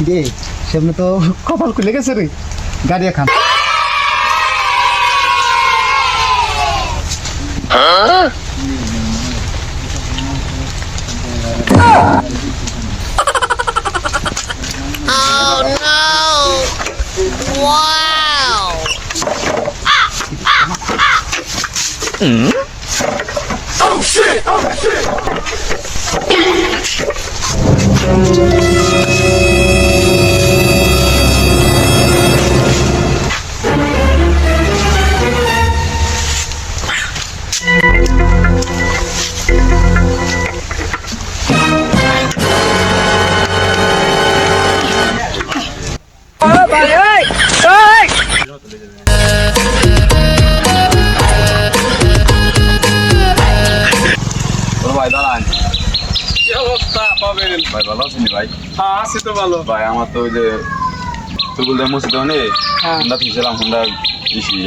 রে সামনে তো কপাল খুলে গেছে রে গাড়ি খান ভাই দাঁড়ান কি অবস্থা পাবেন? ভাই ভালো আছেন ভাই? হ্যাঁ আছি তো ভালো। ভাই আমার তো ওই যে চুলগুলো মসজিদে অনেক হুন্ডা ছিলাম, হুন্ডা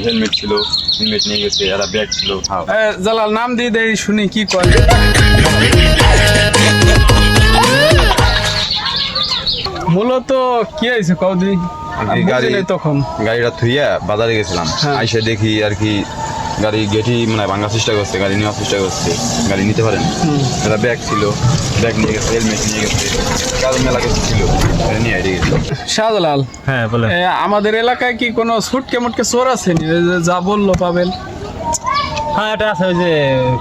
হেলমেট ছিল, হেলমেট নিয়ে গেছে, একটা ব্যাগ ছিল। জালাল নাম দিয়ে দেই শুনি কি করে। মূলত কি হয়েছে কৌদি গাড়ি তখন গাড়িটা থুইয়া বাজারে গেছিলাম, আইসা দেখি আর কি গাড়ি গেটি মানে ভাঙার চেষ্টা করছে, গাড়ি নেওয়ার চেষ্টা করছে, গাড়ি নিতে পারেন। একটা ব্যাগ ছিল, ব্যাগ নিয়ে গেছে, হেলমেট নিয়ে গেছে, কারণ মেলা কিছু ছিল, নিয়ে হারিয়ে গেছে। শাহজালাল, হ্যাঁ বলে আমাদের এলাকায় কি কোনো ছুটকে মুটকে চোর আছে যা বললো পাবেন? হ্যাঁ এটা আছে, ওই যে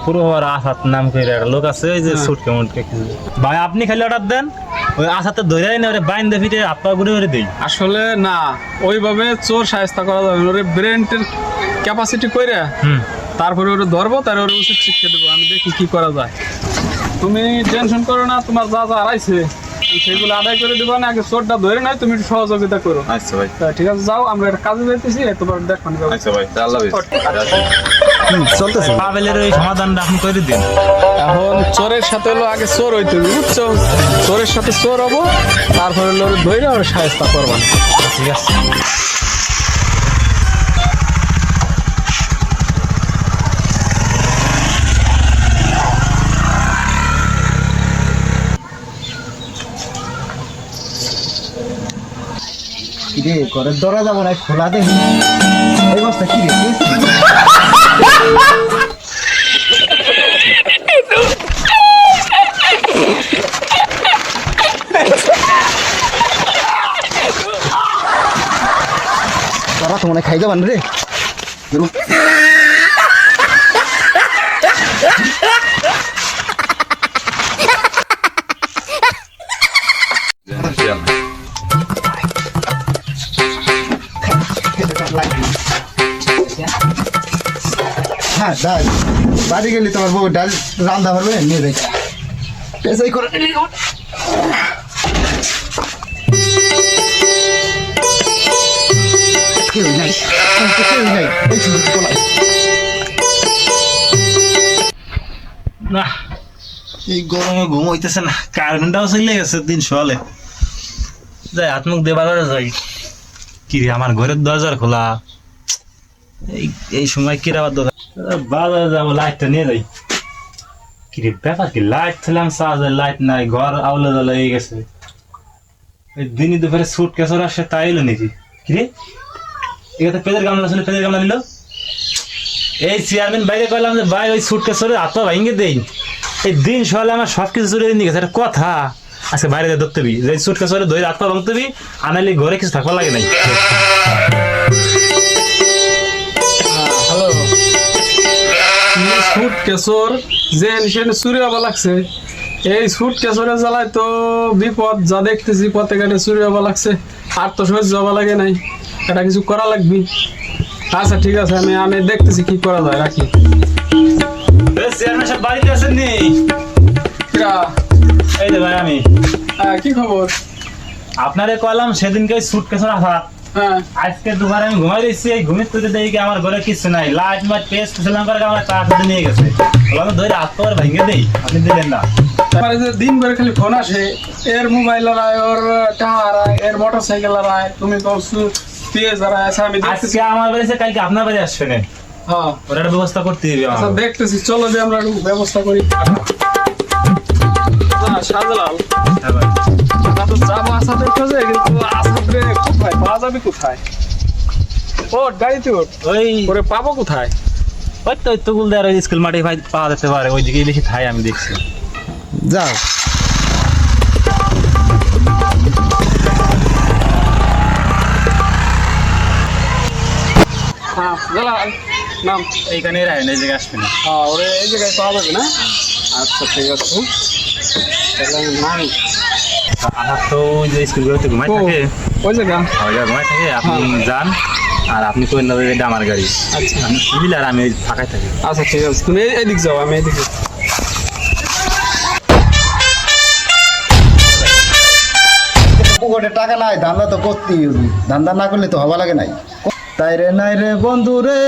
পুরো আসাদ নাম করে একটা লোক আছে, ওই যে সুটকে মুটকে ভাই আপনি খালি অর্ডার দেন, ওই আসাতে ধরে না ওরে বাইন দিয়ে ফিটে হাত পা ঘুরে ঘুরে দিই। আসলে না, ওইভাবে চোর সাহায্য করা যাবে না। ওরে ব্রেনের ক্যাপাসিটি কইরা তারপরে ওরে ধরবো, তার ওরে উচিত শিক্ষা দেবো। আমি দেখি কি করা যায়। তুমি টেনশন করো না, তোমার যা যা হারাইছে সেগুলো আদায় করে দেবো না। আগে চোরটা ধরে নাই, তুমি একটু সহযোগিতা করো। আচ্ছা ভাই, ঠিক আছে, যাও, আমরা একটা কাজে যাইতেছি, তোমার দেখো। আচ্ছা ভাই, আল্লাহ হাফেজ। চলতেছে পাবেলের ওই সমাধানটা আপনি করে দিন। এখন চোরের সাথে হলো আগে চোর হইতে হবে, বুঝছো? চোরের সাথে চোর হবো, তারপরে হলো ওরে ধরে ওর সাহায্য করবেন। ঠিক আছে রে ঘরের দরজা মনে হয় খোলা দেখি এই বস্তা কি রে তোরা তো মনে হয় খাই যাবান রে হ্যাঁ ডাল বাড়ি গেলি তোমার বউ ডাল রান্না পারবে নিয়ে যাই পেঁচাই করে কেউ নাই কেউ নাই এই শুধু বলাই না এই গরমে ঘুম হইতেছে না, কারেন্টটাও চলে গেছে 300 হলে। যাই হাত মুখ দিয়ে বাজারে যাই। কি রে আমার ঘরের দরজা খোলা, এই সময় কিরাবার দরকার, বাজারে যাবো, লাইটটা নিয়ে যাই। কি রে ব্যাপার কি, লাইট ছিলাম চার্জের লাইট নাই, ঘর আউলে জ্বলে হয়ে গেছে। এই দিনই দুপুরে সুট কেসর আসে তাই এলো নাকি? কি রে এখানে পেঁদের গামলা ছিল, পেঁদের গামলা নিল। এই চেয়ারম্যান বাইরে কইলাম যে ভাই ওই সুট কেসরে হাত পা ভাঙে দেই, এই দিন সকালে আমার সব কিছু চুরি নিয়ে গেছে। একটা কথা আজকে বাইরে দিয়ে ধরতে যে সুট কেসরে ধরে হাত পা ভাঙতে আনাইলে ঘরে কিছু থাকবার লাগে নাই। হ্যালো, সুট কেশর যে সেখানে চুরি হওয়া লাগছে। এই সুট কেশরের জ্বালায় তো বিপদ, যা দেখতেছি পথে ঘাটে চুরি হওয়া লাগছে। আর তো সহ্য হওয়া লাগে নাই, এটা কিছু করা লাগবে। আচ্ছা ঠিক আছে, আমি দেখতেছি কি করা যায়। রাখি। চেয়ারম্যান সাহেব বাড়িতে আছেন নি? এই যে ভাই আমি। কি খবর? আপনারে কইলাম সেদিনকে সুট কেসর আসা, আজকে দুবার আমি ঘুমাই দিচ্ছি, এই ঘুমিয়ে তুলে দেখি আমার ঘরে কিছু নাই, লাইট মাইট পেস্ট ছিলাম করে আমার টাকা নিয়ে গেছে। আমি ধরে হাত পা ভেঙে দেই, আপনি দিলেন না। দিন ভরে খালি ফোন আসে, এর মোবাইল আয়, ওর টাকা আয়, এর মোটর সাইকেল আয়, তুমি তো আজকে আমার বাড়িতে কালকে আপনার বাড়ি আসবে না। হ্যাঁ ওর একটা ব্যবস্থা করতে হবে। আচ্ছা দেখতেছি, চলো যে আমরা একটু ব্যবস্থা করি। শাহজালাল, যাবো আসাদের খোঁজে, কিন্তু যাবি কোথায়? ওঠ গাড়িতে ওঠ। ওই ওরে পাবো কোথায়? ওই তো তুগুল দেওয়ার ওই স্কুল মাঠে ভাই পাওয়া যেতে পারে, ওই দিকেই বেশি খাই আমি দেখছি। যাও। হ্যাঁ গেলা নাম। এইখানে রাখেন, এই জায়গায় আসবে না। হ্যাঁ ওরে এই জায়গায় পাওয়া যাবে না? আচ্ছা ঠিক আছে, তাহলে আমি নামি। আমার তো ওই যে স্কুলগুলোতে ঘুমাই ও, থাকে, ওই জায়গা। ওই জায়গায় ঘুমাই থাকে, আপনি যান আর আপনি কই না এটা আমার গাড়ি, আচ্ছা আপনি সিভিল আর আমি ওই ফাঁকায় থাকি। আচ্ছা ঠিক আছে, তুমি এদিক যাও, আমি এদিকে। পকেটে টাকা নাই, ধান্দা তো করতেই হবে, ধান্দা না করলে তো হবা লাগে নাই। তাই রে নাই রে বন্ধু রে,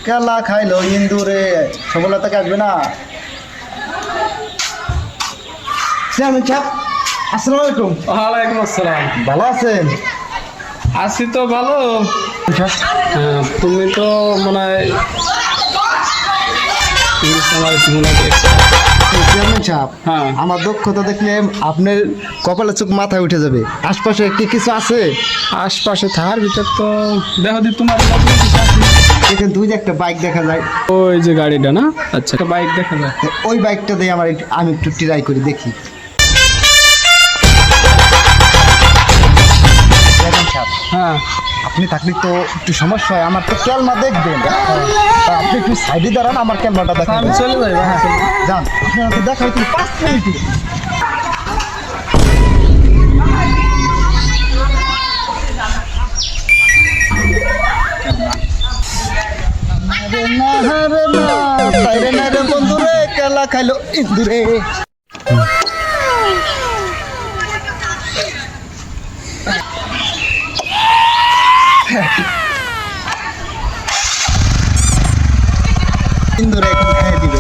কেলা খাইলো ইন্দু রে, সফলতা আসবে না। চেয়ারম্যান সাহেব, আসসালামু আলাইকুম। ওয়ালাইকুম আসসালাম। ভালো আছেন? আছি তো ভালো। তুমি তো মনে হয় আমার মনে হয় চেয়ারম্যান সাহেব, হ্যাঁ। আমার দক্ষতা দেখলে আপনার কপালে চোখ মাথায় উঠে যাবে। আশপাশে কি কিছু আছে? আশপাশে থাকার ভিতর তো দেখো দি তোমার এখানে দুই একটা বাইক দেখা যায়, ওই যে গাড়িটা না? আচ্ছা একটা বাইক দেখা যায়। তো ওই বাইকটা দিয়ে আমি একটু ট্রাই করে দেখি। চেয়ারম্যান সাহেব, হ্যাঁ আপনি থাকলে তো একটু সমস্যা হয়, আমার তো ক্যালমা দেখবেন, তা আপনি একটু সাইডে দাঁড়ান, আমার ক্যালমাটা দেখেন। আমি চলে যাই। হ্যাঁ যান, আপনারা তো দেখাই তো 5 মিনিটে। তাইরে না রে বন্ধু রে, কেলা খাইলো ইন্দুরে। ইন্দুরে এখন খাই দিবে।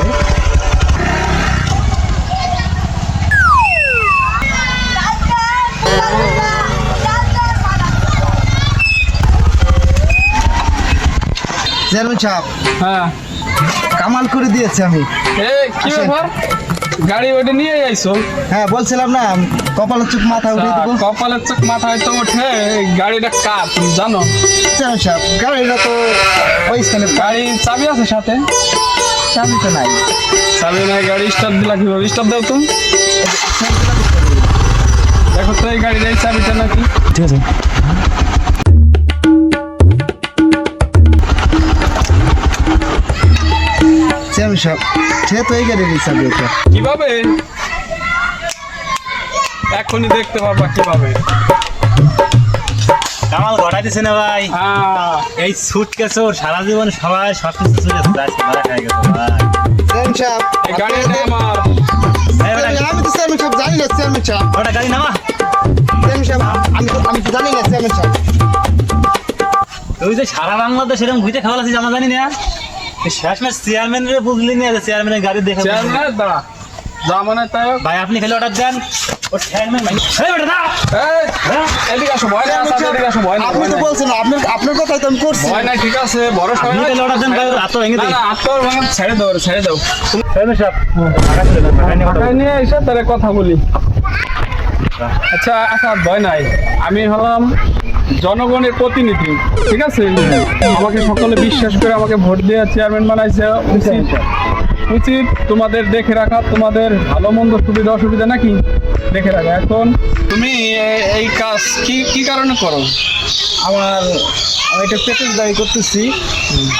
চেয়ারম্যান সাহেব, হ্যাঁ। কামাল করে দিয়েছে আমি। এই কি আসেন। ব্যাপার, গাড়ি ওইটা নিয়ে আইছো? হ্যাঁ বলছিলাম না, কপাল চোখ মাথা উঠে দেবো। কপালের চোখ মাথায় তো ওঠে। এই গাড়িটা কার তুমি জানো? চেয়ারম্যান সাহেব, গাড়িটা তো ওই স্থানে, গাড়ির চাবি আছে সাথে? চাবি তো নাই। চাবি নাই, গাড়ি স্টার্ট দিলা কিভাবে? স্টার্ট দাও তো দেখো তো এই গাড়ির এই চাবিটা নাকি। ঠিক আছে। চেয়ারম্যান সাহেব, সে তো এই গাড়ির চাবি এটা। কিভাবে? এখনই দেখতে পারবা কিভাবে। কামাল ঘটা দিছে না ভাই, হ্যাঁ এই সুটকেসে ওর সারা জীবন সবাই সব কিছু চলে গেছে, আজকে ধরা খাই গেছে ভাই। চেয়ারম্যান সাহেব, এই গাড়িটা আমার। এই বেটা, আমি তো চেয়ারম্যান সাহেব জানি না। চেয়ারম্যান সাহেব, ওটা গাড়ি নামা। চেয়ারম্যান সাহেব, আমি তো জানি না। চেয়ারম্যান সাহেব, তুই যে সারা বাংলাদেশ এরকম ঘুরে খাওয়া আছিস আমরা জানি না। এই শেষমেশ চেয়ারম্যান রে বুঝলি না, যে চেয়ারম্যানের গাড়ি দেখে চেয়ারম্যান দাঁড়া, যা মানে তাই হোক। ভাই আপনি খেলে অর্ডার দেন, ও চেয়ারম্যান ভাই এই বেটা দাও। এই, এদিকে আসো, ভয় নাই, আচ্ছা, এদিকে আসো, ভয় নাই, আপনি ভয় তো নাই। বলছেন, আপনার কথাই তো আমি করছি। ভয় নাই, ঠিক আছে, বড় আপনি সময় খেলে অর্ডার দেন ভাই, হাত তো ভেঙে না দিই। না, আত্মর ভাঙা ছেড়ে দাও, ছেড়ে দাও। চেয়ারম্যান সাহেব টাকা ছিল না, টাকা নিয়ে ঢাকায় নিয়ে এসে তাহলে কথা বলি। আচ্ছা আচ্ছা, ভয় নাই, আমি হলাম জনগণের প্রতিনিধি, ঠিক আছে? আমাকে সকলে বিশ্বাস করে আমাকে ভোট দিয়ে চেয়ারম্যান বানাইছে। উচিত তোমাদের দেখে রাখা, তোমাদের ভালো মন্দ সুবিধা অসুবিধা নাকি দেখে রাখা। এখন তুমি এই কাজ কি কারণে করো? আমি একটা পেটের দাবি করতেছি।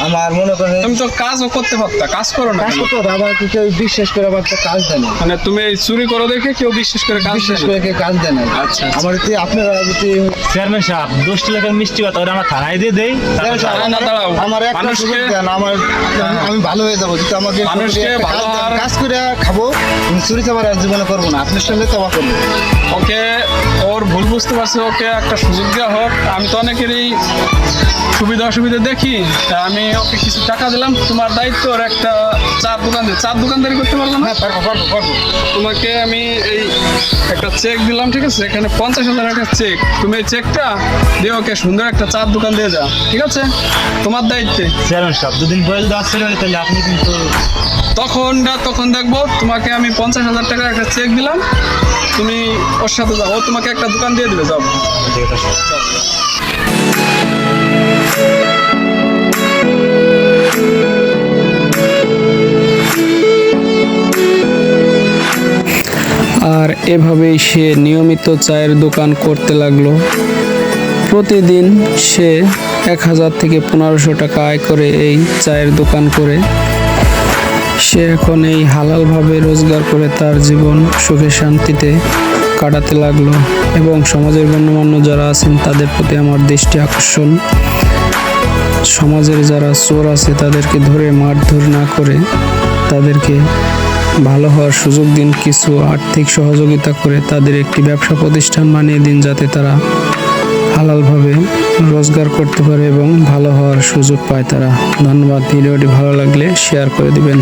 আমার মনে করেন তুমি তো কাজও করতে পারতা, কাজ করো না কাজ কেন? করতে হবে, আমার কেউ বিশ্বাস করে আমার একটা কাজ দেয় না। মানে তুমি এই চুরি করো দেখে কেউ বিশ্বাস করে কাজ বিশ্বাস দেয় করে না? কেউ কাজ দেয় না। আচ্ছা, আমার যদি আপনারা যদি চেয়ারম্যান সাহেব 10 লাখের মিষ্টি কথা ওটা আমরা থানায় দিয়ে দেই। না, দাঁড়াও। আমার একটা মানুষকে- সুযোগ দেন, আমি ভালো হয়ে যাবো। যদি আমাকে মানুষকে একটা ভালো কাজ দেন, হওয়ার- কাজ করে খাবো, আমি চুরি চামার আর জীবনে করবো না। আপনার সঙ্গে তবা করবো। ওকে, ওর ভুল বুঝতে পারছে, ওকে একটা সুযোগ দেওয়া হোক। আমি তো অনেকেরই সুবিধা অসুবিধা দেখি, তা আমি ওকে কিছু টাকা দিলাম। তোমার দায়িত্ব ওর একটা চার দোকানদারি করতে পারবো না? হ্যাঁ, পারবো। তোমাকে আমি এই একটা চেক দিলাম, ঠিক আছে? এখানে 50,000 একটা চেক। তুমি এই চেকটা দিয়ে ওকে সুন্দর একটা চার দোকান দিয়ে যাও, ঠিক আছে? তোমার দায়িত্বে। চেয়ারম্যান সাহেব দুদিন পরে যদি আসছিল তাহলে আপনি কিন্তু তখন দেখবো তোমাকে আমি 50,000 টাকার একটা চেক দিলাম, তুমি ওর সাথে যাও, ও তোমাকে একটা দোকান দিয়ে দিবে, যাও। ঠিক আছে। এভাবেই সে নিয়মিত চায়ের দোকান করতে লাগলো। প্রতিদিন সে 1000 থেকে 1500 টাকা আয় করে এই চায়ের দোকান করে। সে এখন এই হালালভাবে রোজগার করে তার জীবন সুখে শান্তিতে কাটাতে লাগলো। এবং সমাজের গণ্যমান্য যারা আছেন তাদের প্রতি আমার দৃষ্টি আকর্ষণ, সমাজের যারা চোর আছে তাদেরকে ধরে মারধর না করে তাদেরকে ভালো হওয়ার সুযোগ দিন, কিছু আর্থিক সহযোগিতা করে তাদের একটি ব্যবসা প্রতিষ্ঠান বানিয়ে দিন, যাতে তারা হালালভাবে রোজগার করতে পারে এবং ভালো হওয়ার সুযোগ পায় তারা। ধন্যবাদ। ভিডিওটি ভালো লাগলে শেয়ার করে দিবেন।